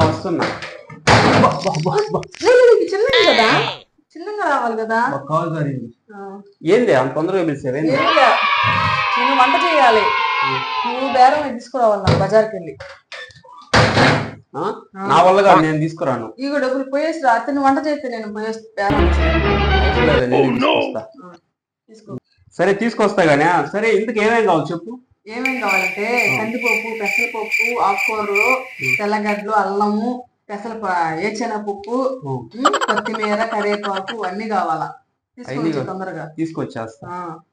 వస్తున్నా. చిన్నగా కదా, చిన్నగా రావాలి కదా. ఏంది అంత తొందరగా పిలిచారు? నేను వంట చేయాలి, నువ్వు బేరం తీసుకురావాలి నాకు బజార్కి వెళ్ళి. నా వల్ల కాదు, నేను తీసుకురాను. ఇక డబ్బులు పోయేసి రా, అతను వంట చేస్తే నేను పోయేసి బేరం తీసుకో. సరే తీసుకొస్తా గానీ. సరే ఇందుకు ఏమేం కావాలి చెప్పు. ఏమేం కావాలంటే కందిపప్పు, పెసరపప్పు, ఆకుకూరలు, తెల్లగడ్డలు, అల్లము, ఏచెనపప్పు, కొత్తిమీర, కరివేపాకు అన్ని కావాలా. తొందరగా తీసుకొచ్చేస్తా.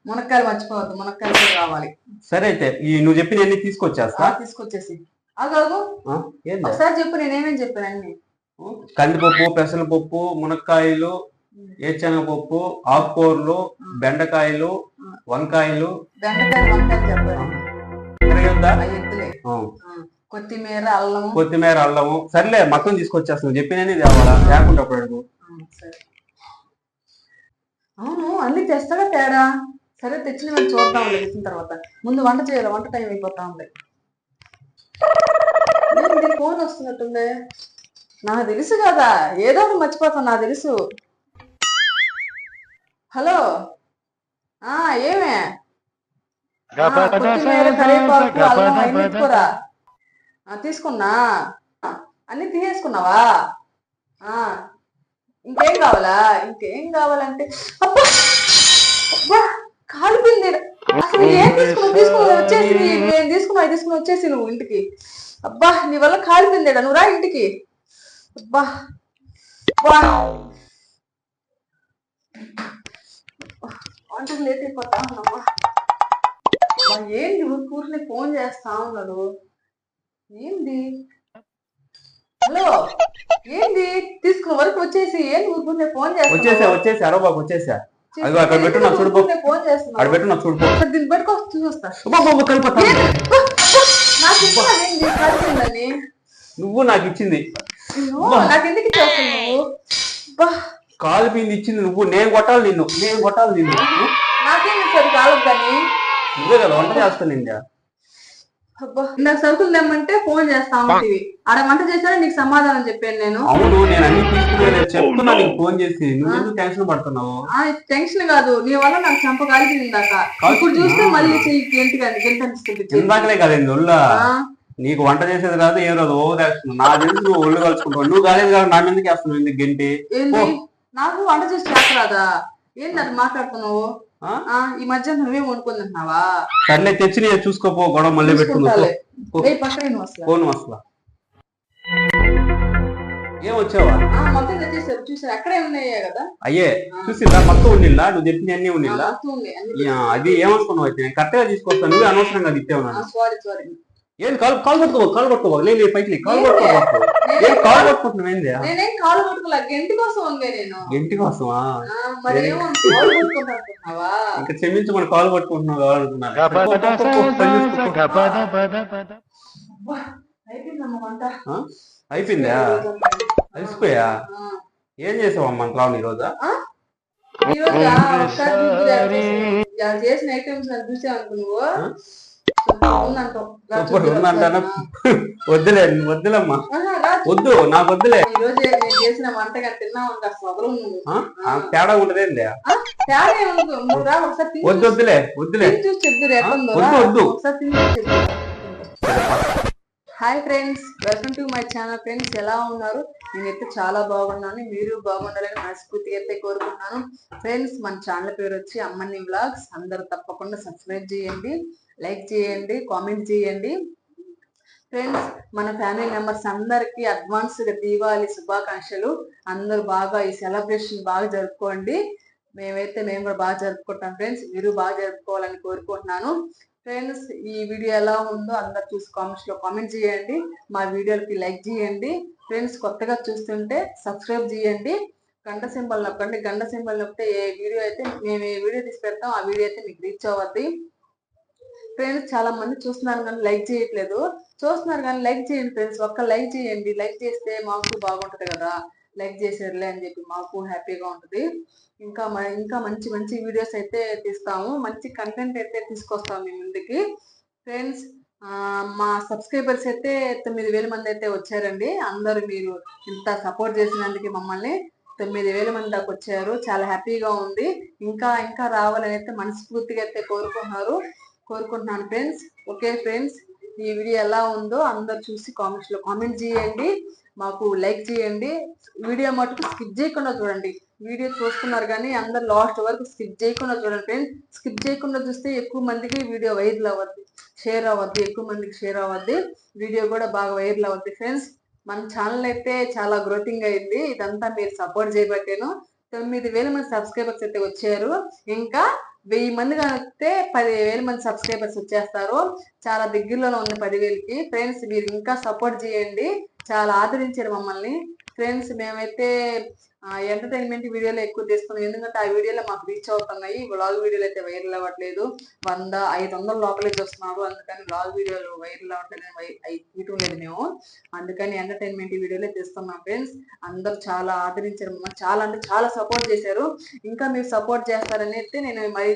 మునక్కాయలు మర్చిపోవద్దు, మునక్కాయలు కూడా కావాలి. సరే అయితే నువ్వు చెప్పిన తీసుకొచ్చేస్తా. తీసుకొచ్చేసి ఆగాగు, ఒకసారి చెప్పు నేనేమేం చెప్పాను అన్ని. కందిపప్పు, పెసరపప్పు, మునక్కాయలు, ఏచెనగపప్పు, ఆకుకూరలు, బెండకాయలు, వంకాయలు. కొత్తిమీర, అల్లము. సర్లే మొత్తం తీసుకొచ్చేస్తాను. చెప్పినని తేవాలా, లేకుండా అప్పుడు. అవును అన్ని తెస్తాగా తేడా. సరే తెచ్చిన మేము చూద్దాం తెచ్చిన తర్వాత. ముందు వంట చేయాలి, వంట టైం అయిపోతా ఉంది. ఫోన్ వస్తున్నట్టుంది. నాకు తెలుసు కదా, ఏదో ఒకటి మర్చిపోతాను, నాకు తెలుసు. హలో, ఏమే? కొత్తిమీర, కరివేపాకు, అల్లం అన్ని ఎత్తుకోరా. తీసుకున్నా, అన్ని తీసేసుకున్నావా? ఇంకేం కావాలా? ఇంకేం కావాలంటే కాలిపోయింది. అసలు ఏం తీసుకుని వచ్చేసి నేను తీసుకుని వచ్చేసి నువ్వు ఇంటికి. అబ్బా నీ వల్ల కాలిపోయిందేడా, నువ్వు రా ఇంటికి. అబ్బా వంటకు లేట్ అయిపోతా ఉన్నమ్మా. ఏంటి ఊరిని ఫోన్ చేస్తా ఉన్నాడు, ఏంది? హలో, ఏంది? తీసుకున్న వరకు వచ్చేసి ఏంటి ఊరిని ఫోన్ చేస్తా? వచ్చేసి అరో బాబు వచ్చేసా. అక్కడ పెట్టు, నాకు చూడు. ఫోన్ చేస్తున్నా, పెట్టు, నాకు చూడు. దీన్ని పెట్టుకో, చూస్తా. నువ్వు నాకు ఇచ్చింది, నాకు ఎందుకు ఇచ్చేస్తావు? కాలు పిండి ఇచ్చింది నువ్వు. నేను కొట్టాలి నిన్ను. నాకేం ఇచ్చారు కాలం కానీ? నువ్వే కదా వంట చేస్తాను. నాకు సరుకులు తెమ్మంటే ఫోన్ చేస్తా ఉంటుంది. ఆడ వంట చేశానే నీకు సమాధానం చెప్పాను నేను. అవును, నేను అన్ని తీసుకునే చెప్తున్నా నీకు ఫోన్ చేసి. నువ్వు ఎందుకు టెన్షన్ పడుతున్నావు? టెన్షన్ కాదు, నీ వల్ల నాకు చంప కాలిపోయింది దాకా. ఇప్పుడు చూస్తే మళ్ళీ ఇందాకలే కదండి ఒళ్ళ. నీకు వంట చేసేది కాదు, ఏం రాదు. Over action. నా తెలిసి నువ్వు ఒళ్ళు కలుసుకుంటావు. నువ్వు కాలేదు కదా, నా మీదకి వేస్తున్నావు ఎందుకు గంటి? నాకు వంట చేసి చేస్తరాదా? ఏంటది మాట్లాడుతున్నావు? ఈ మధ్య నువ్వేం వండుకుంటున్నావా? సర్లే తెచ్చి నేను చూసుకోపో, గొడవ మళ్ళీ పెట్టుకున్నావు. ఫోన్ వస్తా. ఏం వచ్చావా? మొత్తం తెచ్చేసారు, చూసారు. అక్కడే ఉన్నాయే కదా. అయ్యే చూసిందా? మొత్తం ఉండిల్లా? నువ్వు చెప్పిన అన్ని ఉండిల్లా? అది ఏమనుకున్నావు అయితే? నేను కరెక్ట్గా తీసుకొస్తాను. నువ్వే అనవసరంగా తిట్టావు. సారీ. ఏం కాలు పట్టుకో. లేదు పైకి కాలు పట్టుకుంటున్నావు. ఏంది? నేనేం కాలు పట్టుకోలే, గంటి కోసం ఉంది. నేను గంటి కోసమా? ఇంకా క్షమించి మన కాలు పట్టుకుంటున్నావు కావాలనుకున్నా. అయిపోయిందా? అలసిపోయా? ఏం చేసావమ్మా రావు ఈ రోజా? చేసిన ఐటమ్స్ చూసావనుకో నువ్వు. వద్దులేమ్మా, వద్దు, నాకు వద్దులే. ఈ రోజు నేను చేసిన వంటగా తిన్నావు. తేడా ఉండదేంది? వద్దులే వద్దు. Hi friends, welcome to my channel. Friends ఎలా ఉన్నారు? నేనైతే చాలా బాగున్నాను, మీరు బాగుండాలని మనస్ఫూర్తిగా అయితే కోరుకుంటున్నాను. ఫ్రెండ్స్ మన ఛానల్ పేరు వచ్చి అమ్మని వ్లాగ్స్. అందరూ తప్పకుండా సబ్స్క్రైబ్ చేయండి, లైక్ చేయండి, కామెంట్ చేయండి. ఫ్రెండ్స్ మన ఫ్యామిలీ మెంబర్స్ అందరికి అడ్వాన్స్ గా దీపావళి శుభాకాంక్షలు. అందరూ బాగా ఈ సెలబ్రేషన్ బాగా జరుపుకోండి. మేము కూడా బాగా జరుపుకుంటాం ఫ్రెండ్స్. మీరు బాగా జరుపుకోవాలని కోరుకుంటున్నాను. ఫ్రెండ్స్ ఈ వీడియో ఎలా ఉందో అందరు చూసి కామెంట్స్ లో కామెంట్ చేయండి. మా వీడియోలకి లైక్ చేయండి. ఫ్రెండ్స్ కొత్తగా చూస్తుంటే సబ్స్క్రైబ్ చేయండి. గంట సింబల్ నొక్కండి. గంట సింబల్ నొక్కితే మేము ఏ వీడియో తీసి పెడతాం ఆ వీడియో అయితే మీకు రీచ్ అవ్వద్ది. ఫ్రెండ్స్ చాలా మంది చూస్తున్నారు కానీ లైక్ చేయట్లేదు. చూస్తున్నారు కానీ లైక్ చేయండి ఫ్రెండ్స్. ఒక్క లైక్ చేయండి. లైక్ చేస్తే మాకు బాగుంటది కదా. లైక్ చేసేరులే అని చెప్పి మాకు హ్యాపీగా ఉంటుంది. ఇంకా మంచి వీడియోస్ అయితే తీస్తాము. మంచి కంటెంట్ అయితే తీసుకొస్తాము మీ ముందుకి. ఫ్రెండ్స్ మా సబ్స్క్రైబర్స్ అయితే 9,000 మంది అయితే వచ్చారండి. అందరూ మీరు ఇంత సపోర్ట్ చేసినందుకు మమ్మల్ని 9,000 మంది దాకా వచ్చారు. చాలా హ్యాపీగా ఉంది. ఇంకా ఇంకా రావాలని అయితే మనస్ఫూర్తిగా అయితే కోరుకుంటున్నాను ఫ్రెండ్స్. ఓకే ఫ్రెండ్స్, ఈ వీడియో ఎలా ఉందో అందరు చూసి కామెంట్స్ లో కామెంట్ చేయండి, మాకు లైక్ చేయండి. వీడియో మటుకు స్కిప్ చేయకుండా చూడండి. వీడియో చూస్తున్నారు కానీ అందరు లాస్ట్ వరకు స్కిప్ చేయకుండా చూడండి ఫ్రెండ్స్. స్కిప్ చేయకుండా చూస్తే ఎక్కువ మందికి వీడియో వైరల్ అవ్వద్ది, షేర్ అవ్వద్ది, ఎక్కువ మందికి షేర్ అవ్వద్ది, వీడియో కూడా బాగా వైరల్ అవ్వద్ది ఫ్రెండ్స్. మన ఛానల్ అయితే చాలా గ్రోతింగ్ అయింది. ఇదంతా మీరు సపోర్ట్ చేయబట్టాను. 9,000 మంది సబ్స్క్రైబర్స్ అయితే వచ్చారు. ఇంకా 1000 మంది కలిపితే 10,000 మంది సబ్స్క్రైబర్స్ వచ్చేస్తారు. చాలా దగ్గరలో ఉంది 10,000కి ఫ్రెండ్స్. మీరు ఇంకా సపోర్ట్ చేయండి. చాలా ఆదరించారు మమ్మల్ని ఫ్రెండ్స్. మేమైతే ఎంటర్టైన్మెంట్ వీడియోలు ఎక్కువ తీస్తున్నాం, ఎందుకంటే ఆ వీడియోలో మాకు రీచ్ అవుతున్నాయి. వ్లాగ్ వీడియోలు అయితే వైరల్ అవ్వట్లేదు. 100-500 లోపలే చూస్తున్నారు. అందుకని వ్లాగ్ వీడియోలు వైరల్ అవ్వట్లేదు, తీయటం లేదు మేము. అందుకని ఎంటర్టైన్మెంట్ వీడియోలే తీస్తున్నాం ఫ్రెండ్స్. అందరూ చాలా ఆదరించారు మమ్మల్ని, చాలా అంటే చాలా సపోర్ట్ చేశారు. ఇంకా మీరు సపోర్ట్ చేస్తారని అయితే నేను మరి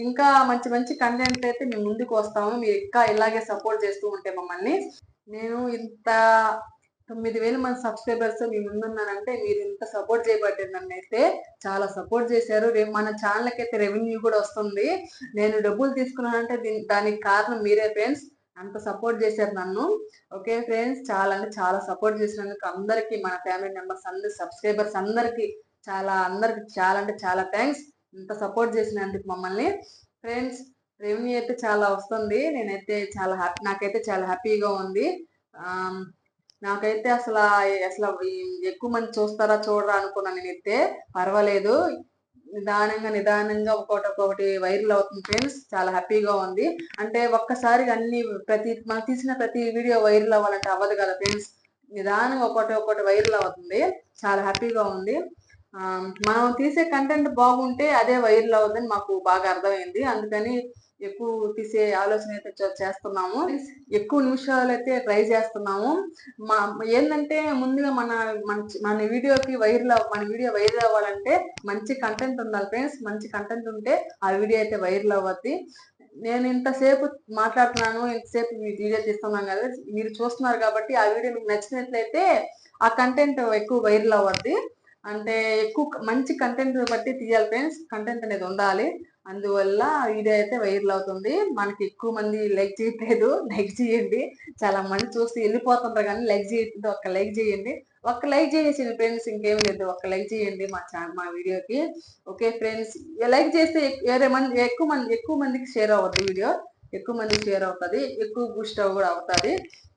ఇంకా మంచి మంచి కంటెంట్ అయితే మేము ముందుకు వస్తాము. మీరు ఇంకా ఇలాగే సపోర్ట్ చేస్తూ ఉంటే మమ్మల్ని. నేను ఇంత 9,000 మంది సబ్స్క్రైబర్స్ మీ ముందున్నానంటే మీరు ఇంత సపోర్ట్ చేయబట్టారు. నన్ను అయితే చాలా సపోర్ట్ చేశారు. రేపు మన ఛానల్కి అయితే రెవెన్యూ కూడా వస్తుంది. నేను డబ్బులు తీసుకున్నానంటే దానికి కారణం మీరే ఫ్రెండ్స్. అంత సపోర్ట్ చేశారు నన్ను. ఓకే ఫ్రెండ్స్, చాలా అంటే చాలా సపోర్ట్ చేసినందుకు అందరికి, మన ఫ్యామిలీ మెంబర్స్ అందరు, సబ్స్క్రైబర్స్ అందరికి అందరికి చాలా అంటే చాలా థ్యాంక్స్. ఇంత సపోర్ట్ చేసినందుకు మమ్మల్ని ఫ్రెండ్స్. రెవెన్యూ అయితే చాలా వస్తుంది. నేనైతే చాలా హ్యాపీ, నాకైతే చాలా హ్యాపీగా ఉంది. నాకైతే అసలు అసలు ఎక్కువ మంది చూస్తారా చూడరా అనుకున్నాను. నేనైతే పర్వాలేదు, నిదానంగా ఒక్కొక్కటి వైరల్ అవుతుంది ఫ్రెండ్స్. చాలా హ్యాపీగా ఉంది. అంటే ఒక్కసారిగా అన్ని మనం తీసిన ప్రతి వీడియో వైరల్ అవ్వాలంటే అవ్వదు కదా ఫ్రెండ్స్. నిదానంగా ఒక్కొక్కటి వైరల్ అవుతుంది. చాలా హ్యాపీగా ఉంది. మనం తీసే కంటెంట్ బాగుంటే అదే వైరల్ అవుతుందని మాకు బాగా అర్థమైంది. అందుకని ఎక్కువ తీసే ఆలోచన అయితే చేస్తున్నాము. ఎక్కువ నిమిషాలు అయితే ట్రై చేస్తున్నాము. ఏంటంటే ముందుగా మన వీడియోకి మన వీడియో వైరల్ అవ్వాలంటే మంచి కంటెంట్ ఉండాలి ఫ్రెండ్స్. మంచి కంటెంట్ ఉంటే ఆ వీడియో అయితే వైరల్ అవ్వద్ది. నేను ఇంతసేపు మాట్లాడుతున్నాను, ఇంతసేపు వీడియో తీస్తున్నాను కదా, మీరు చూస్తున్నారు కాబట్టి ఆ వీడియో మీకు నచ్చినట్లయితే ఆ కంటెంట్ ఎక్కువ వైరల్ అవ్వద్ది. అంటే ఎక్కువ మంచి కంటెంట్ బట్టి తీయాలి ఫ్రెండ్స్. కంటెంట్ అనేది ఉండాలి. అందువల్ల వీడియో అయితే వైరల్ అవుతుంది. మనకి ఎక్కువ మంది లైక్ చేయట్లేదు, లైక్ చేయండి. చాలా మంది చూసి వెళ్ళిపోతుంటారు కానీ లైక్ చేయట్లేదు. ఒక్క లైక్ చేయండి, ఒక్క లైక్ చేసేసింది ఫ్రెండ్స్. ఇంకేం లేదు, ఒక్క లైక్ చేయండి మా వీడియోకి. ఓకే ఫ్రెండ్స్, లైక్ చేస్తే ఎక్కువ మందికి షేర్ అవుతుంది వీడియో. ఎక్కువ మందికి షేర్ అవుతుంది, ఎక్కువ బూస్ట్ కూడా అవుతుంది,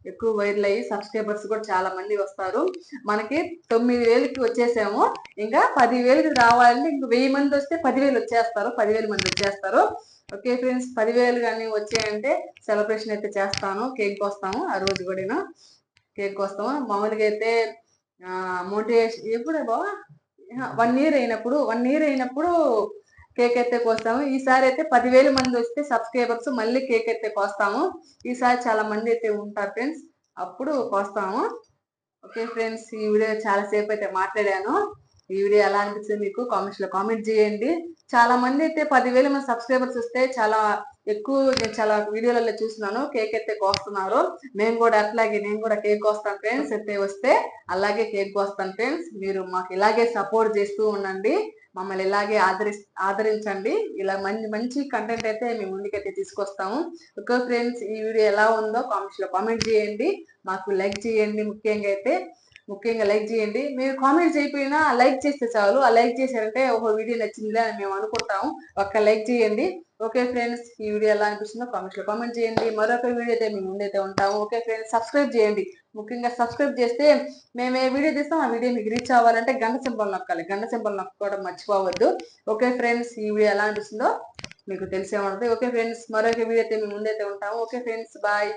ఎక్కువ వైరల్ అయ్యి సబ్స్క్రైబర్స్ కూడా చాలా మంది వస్తారు. మనకి 9,000కి వచ్చేసాము. ఇంకా 10,000కి రావాలంటే ఇంక 1000 మంది వస్తే 10,000 వచ్చేస్తారు, 10,000 మంది వచ్చేస్తారు. ఓకే ఫ్రెండ్స్, 10,000 కానీ వచ్చాయంటే సెలబ్రేషన్ అయితే చేస్తాను. కేక్ కోస్తాము ఆ రోజు కూడా. కేక్ కోస్తాము. మామూలుగా అయితే మోటివేషన్ ఎప్పుడే బావా 1 ఇయర్ అయినప్పుడు కేక్ అయితే కోస్తాము. ఈసారి అయితే 10,000 మంది వస్తే సబ్స్క్రైబర్స్ మళ్ళీ కేక్ అయితే కోస్తాము. ఈసారి చాలా మంది అయితే ఉంటారు ఫ్రెండ్స్, అప్పుడు కోస్తాము. ఓకే ఫ్రెండ్స్, ఈ వీడియో చాలా సేపు అయితే మాట్లాడాను. ఈ వీడియో ఎలా అనిపిస్తుంది మీకు కామెంట్స్ లో కామెంట్ చేయండి. చాలా మంది అయితే 10,000 మంది సబ్స్క్రైబర్స్ వస్తే చాలా ఎక్కువ, నేను చాలా వీడియోలలో చూస్తున్నాను కేక్ అయితే కోస్తున్నారు. నేను కూడా కేక్ కోస్తాను ఫ్రెండ్స్. అయితే వస్తే అలాగే కేక్ కోస్తాను ఫ్రెండ్స్. మీరు మాకు ఇలాగే సపోర్ట్ చేస్తూ ఉండండి, మమ్మల్ని ఇలాగే ఆదరించండి. ఇలా మంచి కంటెంట్ అయితే మేము ముందుకైతే తీసుకొస్తాము. ఓకే ఫ్రెండ్స్, ఈ వీడియో ఎలా ఉందో కామెంట్స్ లో కామెంట్ చేయండి, మాకు లైక్ చేయండి. ముఖ్యంగా లైక్ చేయండి. మీరు కామెంట్ చేయకపోయినా లైక్ చేస్తే చాలు. ఆ లైక్ చేశారంటే ఒక వీడియో నచ్చిందిలే అని మేము అనుకుంటాము. ఒక్క లైక్ చేయండి. ఓకే ఫ్రెండ్స్, ఈ వీడియో ఎలా అనిపిస్తుందో కామెంట్స్ లో కామెంట్ చేయండి. మరొక వీడియో అయితే మేము ముందైతే ఉంటాము. ఓకే ఫ్రెండ్స్, సబ్స్క్రైబ్ చేయండి. ముఖ్యంగా సబ్స్క్రైబ్ చేస్తే మేము ఏ వీడియో తీస్తాం ఆ వీడియో మీకు రీచ్ అవ్వాలంటే గంట సింబల్ నొక్కాలి. గంట సింబల్ నొక్కడం మర్చిపోవద్దు. ఓకే ఫ్రెండ్స్, ఈ వీడియో ఎలా అనిపిస్తుందో మీకు తెలిసే ఉంటుంది. ఓకే ఫ్రెండ్స్, మరొక వీడియో అయితే మేము ముందైతే ఉంటాము. Okay friends, bye.